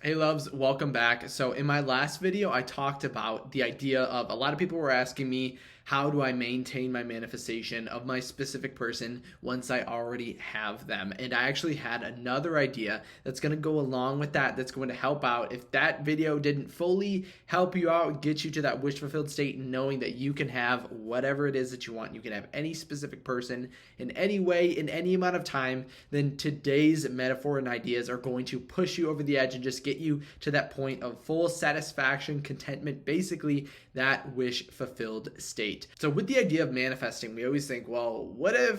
Hey loves, welcome back. So in my last video, I talked about the idea of a lot of people were asking me, how do I maintain my manifestation of my specific person once I already have them? And I actually had another idea that's going to go along with that, that's going to help out. If that video didn't fully help you out, get you to that wish fulfilled state, knowing that you can have whatever it is that you want, you can have any specific person in any way, in any amount of time, then today's metaphor and ideas are going to push you over the edge and just get you to that point of full satisfaction, contentment, basically that wish fulfilled state. So with the idea of manifesting, we always think, well,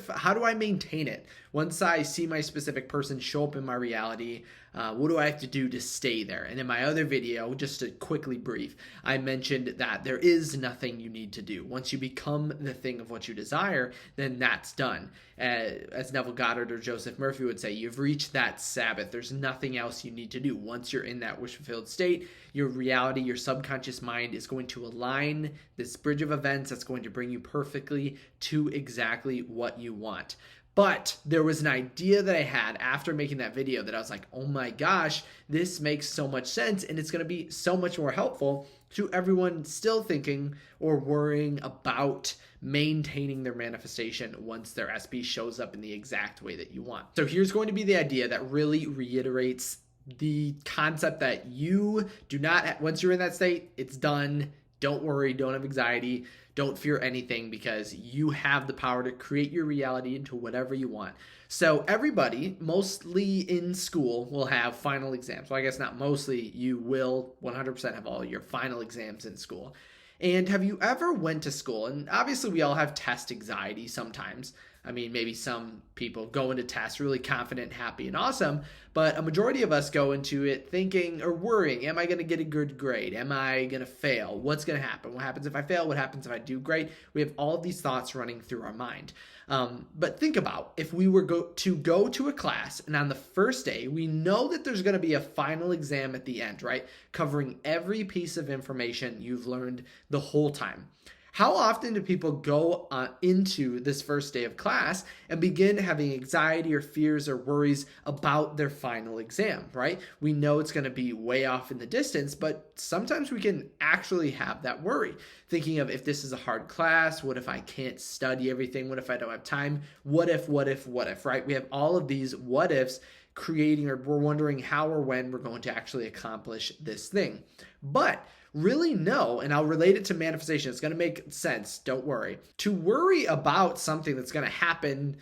how do I maintain it? Once I see my specific person show up in my reality, what do I have to do to stay there? And in my other video, just to quickly brief, I mentioned that there is nothing you need to do. Once you become the thing of what you desire, then that's done. As Neville Goddard or Joseph Murphy would say, you've reached that Sabbath. There's nothing else you need to do. Once you're in that wish fulfilled state, your reality, your subconscious mind is going to align this bridge of events that's going to bring you perfectly to exactly what you want. But there was an idea that I had after making that video that I was like, oh my gosh, this makes so much sense, and it's going to be so much more helpful to everyone still thinking or worrying about maintaining their manifestation once their SP shows up in the exact way that you want. So here's going to be the idea that really reiterates the concept that you do not, once you're in that state, it's done. Don't worry, don't have anxiety, don't fear anything, because you have the power to create your reality into whatever you want. So everybody, mostly in school, will have final exams. Well, I guess not mostly, you will 100% have all your final exams in school. And have you ever went to school? And obviously we all have test anxiety sometimes. I mean, maybe some people go into tests really confident, happy, and awesome, but a majority of us go into it thinking or worrying, am I going to get a good grade? Am I going to fail? What's going to happen? What happens if I fail? What happens if I do great? We have all of these thoughts running through our mind. But think about if we were to go to a class and on the first day, we know that there's going to be a final exam at the end, right? Covering every piece of information you've learned the whole time. How often do people go into this first day of class and begin having anxiety or fears or worries about their final exam, right? We know it's going to be way off in the distance, but sometimes we can actually have that worry. Thinking of, if this is a hard class, what if I can't study everything? What if I don't have time? What if, right? We have all of these what ifs creating, or we're wondering how or when we're going to actually accomplish this thing. But really no, and I'll relate it to manifestation. It's going to make sense. Don't worry. To worry about something that's going to happen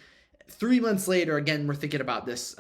3 months later, again, we're thinking about this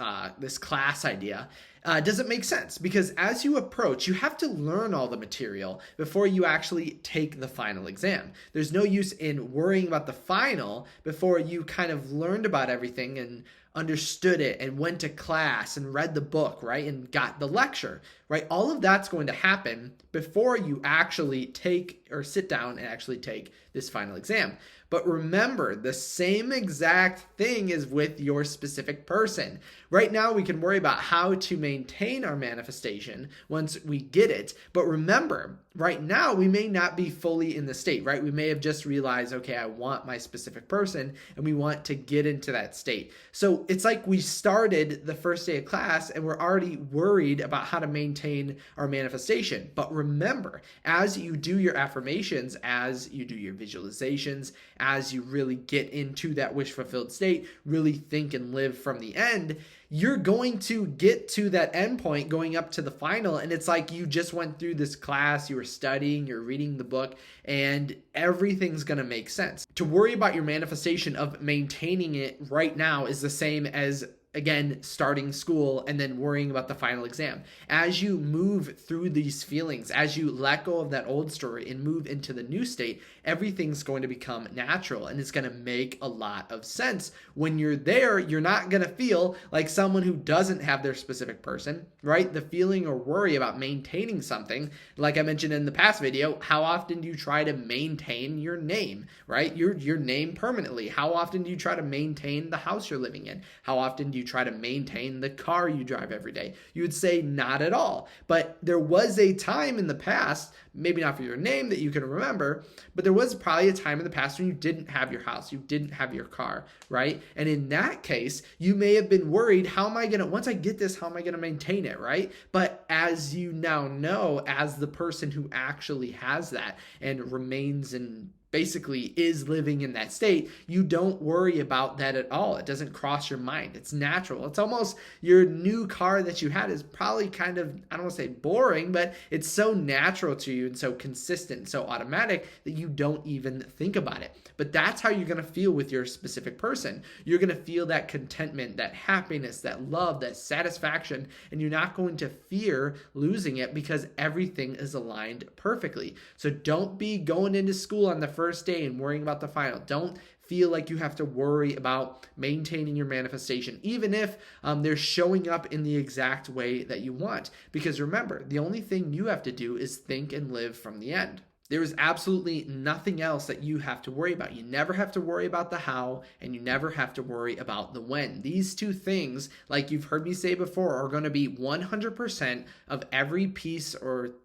class idea. Doesn't make sense, because as you approach, you have to learn all the material before you actually take the final exam. There's no use in worrying about the final before you kind of learned about everything and understood it and went to class and read the book, right? And got the lecture, right? All of that's going to happen before you actually take or sit down and actually take this final exam. But remember, the same exact thing is with your specific person. Right now, we can worry about how to maintain our manifestation once we get it. But remember, right now, we may not be fully in the state, right? We may have just realized, okay, I want my specific person, and we want to get into that state. So it's like we started the first day of class and we're already worried about how to maintain our manifestation. But remember, as you do your affirmations, as you do your visualizations, as you really get into that wish fulfilled state, really think and live from the end, you're going to get to that end point going up to the final. And it's like you just went through this class, you were studying, you're reading the book, and everything's going to make sense. To worry about your manifestation of maintaining it right now is the same as, again, starting school and then worrying about the final exam. As you move through these feelings, as you let go of that old story and move into the new state, everything's going to become natural, and it's going to make a lot of sense. When you're there, you're not going to feel like someone who doesn't have their specific person, right? The feeling or worry about maintaining something, like I mentioned in the past video, how often do you try to maintain your name, right? Your name permanently. How often do you try to maintain the house you're living in? How often do you try to maintain the car you drive every day? You would say not at all. But there was a time in the past, maybe not for your name that you can remember, but there was probably a time in the past when you didn't have your house, you didn't have your car, right? And in that case, you may have been worried, once I get this, how am I going to maintain it, right? But as you now know, as the person who actually has that and remains in basically is living in that state, you don't worry about that at all. It doesn't cross your mind. It's natural. It's almost your new car that you had is probably kind of, I don't want to say boring, but it's so natural to you and so consistent and so automatic that you don't even think about it. But that's how you're going to feel with your specific person. You're going to feel that contentment, that happiness, that love, that satisfaction, and you're not going to fear losing it because everything is aligned perfectly. So don't be going into school on the first day and worrying about the final. Don't feel like you have to worry about maintaining your manifestation, even if they're showing up in the exact way that you want. Because remember, the only thing you have to do is think and live from the end. There is absolutely nothing else that you have to worry about. You never have to worry about the how, and you never have to worry about the when. These two things, like you've heard me say before, are going to be 100% of every piece or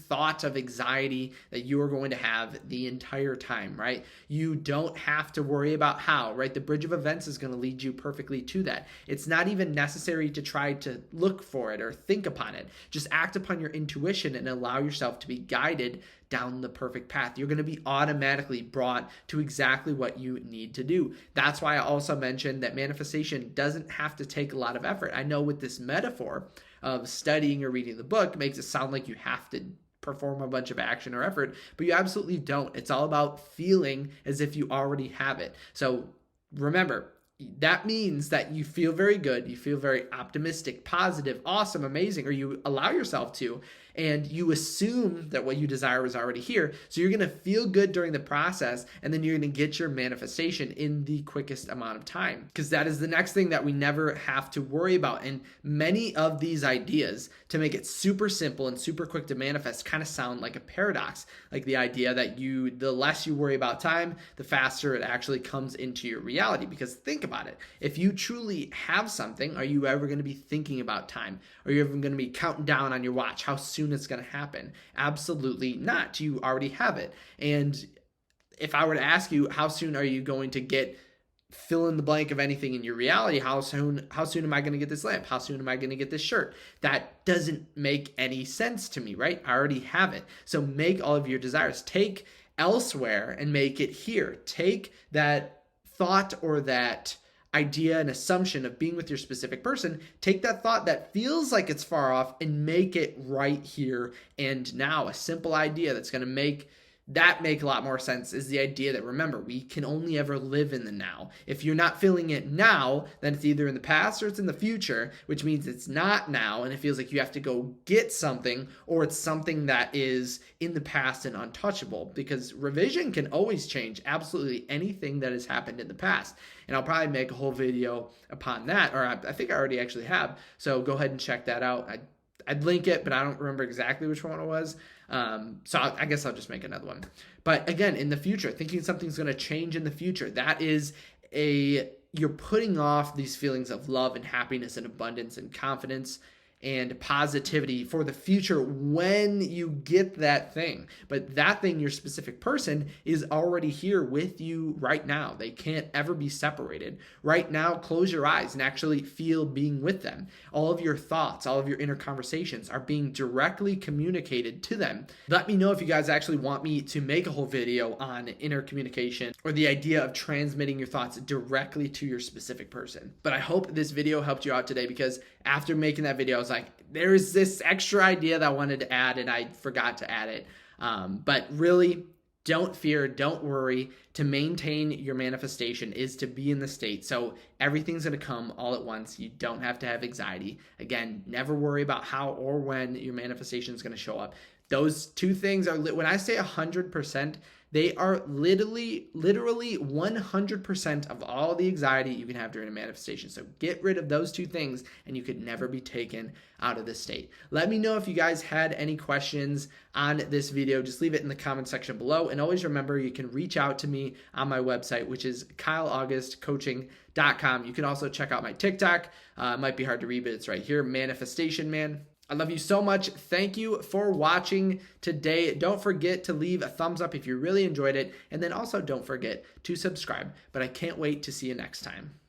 thought of anxiety that you are going to have the entire time, right? You don't have to worry about how, right? The bridge of events is going to lead you perfectly to that. It's not even necessary to try to look for it or think upon it. Just act upon your intuition and allow yourself to be guided down the perfect path. You're going to be automatically brought to exactly what you need to do. That's why I also mentioned that manifestation doesn't have to take a lot of effort. I know with this metaphor of studying or reading the book makes it sound like you have to perform a bunch of action or effort, but you absolutely don't. It's all about feeling as if you already have it. So remember, that means that you feel very good, you feel very optimistic, positive, awesome, amazing, or you allow yourself to, and you assume that what you desire is already here. So you're going to feel good during the process, and then you're going to get your manifestation in the quickest amount of time, because that is the next thing that we never have to worry about. And many of these ideas, to make it super simple and super quick to manifest, kind of sound like a paradox, like the idea that the less you worry about time, the faster it actually comes into your reality. Because think about it. If you truly have something, are you ever going to be thinking about time? Are you ever going to be counting down on your watch how soon it's going to happen? Absolutely not. You already have it. And if I were to ask you, how soon are you going to get fill in the blank of anything in your reality? How soon am I going to get this lamp? How soon am I going to get this shirt? That doesn't make any sense to me, right? I already have it. So make all of your desires. Take elsewhere and make it here. Take that thought or that idea and assumption of being with your specific person, take that thought that feels like it's far off and make it right here and now. A simple idea that's going to make a lot more sense is the idea that, remember, we can only ever live in the now. If you're not feeling it now, then it's either in the past or it's in the future, which means it's not now, and it feels like you have to go get something, or it's something that is in the past and untouchable, because revision can always change absolutely anything that has happened in the past. And I'll probably make a whole video upon that, or I think I already actually have, so go ahead and check that out. I'd link it, but I don't remember exactly which one it was. So I guess I'll just make another one. But again, in the future, thinking something's going to change in the future, that is you're putting off these feelings of love and happiness and abundance and confidence and positivity for the future when you get that thing. But that thing, your specific person, is already here with you right now. They can't ever be separated. Right now, close your eyes and actually feel being with them. All of your thoughts, all of your inner conversations are being directly communicated to them. Let me know if you guys actually want me to make a whole video on inner communication or the idea of transmitting your thoughts directly to your specific person. But I hope this video helped you out today, because after making that video, I was like, there's this extra idea that I wanted to add and I forgot to add it. But really, don't fear, don't worry. To maintain your manifestation is to be in the state. So everything's going to come all at once. You don't have to have anxiety. Again, never worry about how or when your manifestation is going to show up. Those two things are, when I say 100%, They are literally 100% of all the anxiety you can have during a manifestation. So get rid of those two things and you could never be taken out of this state. Let me know if you guys had any questions on this video. Just leave it in the comment section below. And always remember, you can reach out to me on my website, which is kyleaugustcoaching.com. You can also check out my TikTok. It might be hard to read, but it's right here, Manifestation Man. I love you so much. Thank you for watching today. Don't forget to leave a thumbs up if you really enjoyed it. And then also don't forget to subscribe. But I can't wait to see you next time.